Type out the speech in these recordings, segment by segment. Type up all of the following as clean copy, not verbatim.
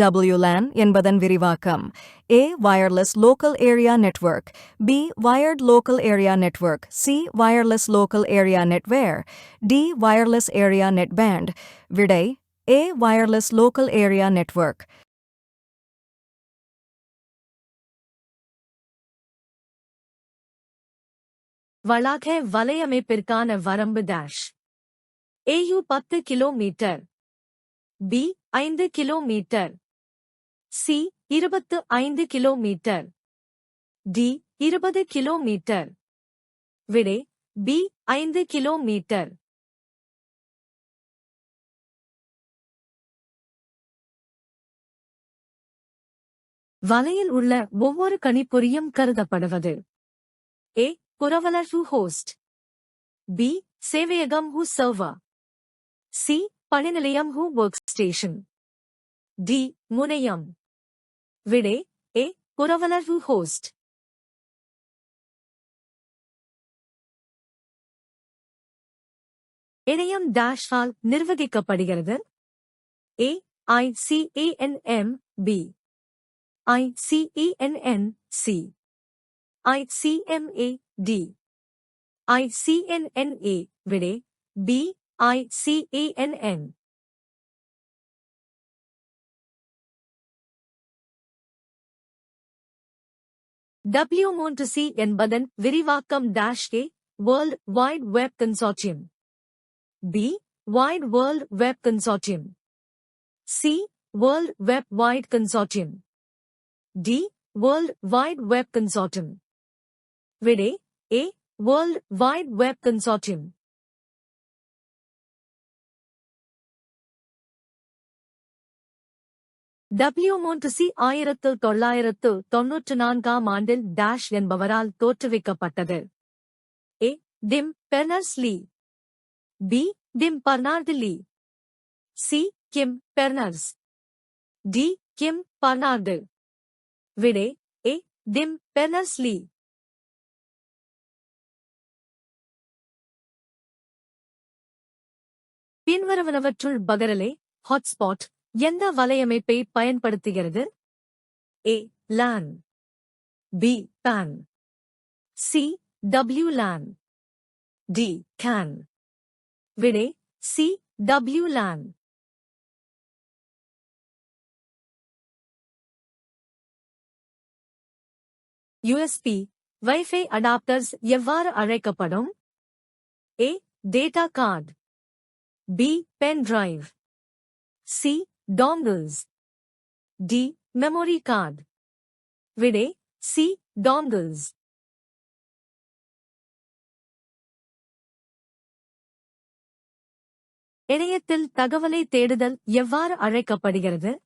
WLAN என்பதன் விரிவாக்கம். A. Wireless Local Area Network. B. Wired Local Area Network. C. Wireless Local Area Netware. D. Wireless Area Netband. விடை A. Wireless Local Area Network. வளாக வலையமைப்பிற்கான வரம்பு AU 10 kilometre, B 5 kilometre, C 25 kilometre, D 20 kilometre. விடை B 5 kilometre. வலையில் உள்ள ஒவ்வொரு கணிப்பொறியும் கருதப்படுவது. A. புரவலர் who host. B. சேவையகம் who server. C. பணிநிலையம் who workstation. D. முனையம். விடை A. புரவலர் who host. இணையம் ஆல் நிர்வகிக்கப்படுகிறது. A. ICANN. B. ICANN. C. ICMA. D. ICNNA. விடை B. ICANN. W3C என்பதன் விரிவாக்கம் A. World Wide Web Consortium. B. Wide World Web Consortium. C. World Web Wide Consortium. D. World Wide Web Consortium. விடை A. World Wide Web Consortium. W3C 1994 ஆண்டில் என்பவரால் தோற்றுவிக்கப்பட்டது. A. Tim Berners-Lee. B. Tim Berners-Lee. C. Kim Berners. D. Kim Bernard. விடை A. Tim Berners-Lee. பின்வருவனவற்றுள் பகரலே hotspot எந்த வலையமைப்பை பயன்படுத்துகிறது? A. LAN. B. PAN. C. WLAN. D. CAN. விடை C. WLAN. USB wifi adapters எவ்வாறு அழைக்கப்படும்? A. Data card. B. Pen drive. C. Dongles. D. Memory card. விடை C. Dongles. இணையத்தில் தகவலை தேடுதல் எவ்வாறு அழைக்கப்படுகிறது?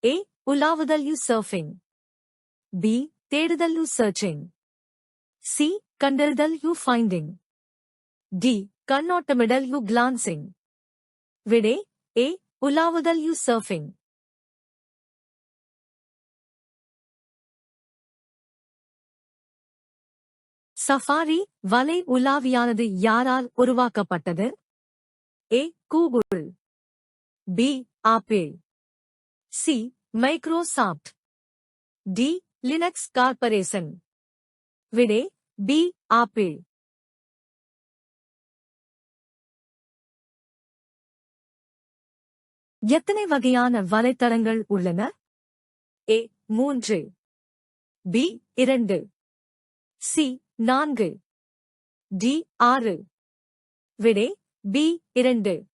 A. உலாவுதல் surfing. B. தேடுதல் searching. C. கண்டறிதல் finding. D. கண்ணோட்டமிடல் glancing. விடை A. உலாவுதல் surfing. சஃபாரி வலை உலாவியானது யாரால் உருவாக்கப்பட்டது? A. Google. B. Apple. C. Microsoft. D. Linux Corporation. விடை B. Apple. எத்தனை வகையான வலைத்தளங்கள் உள்ளன? A. 3. B. 2. C. 4. D. 6. விடை B. 2.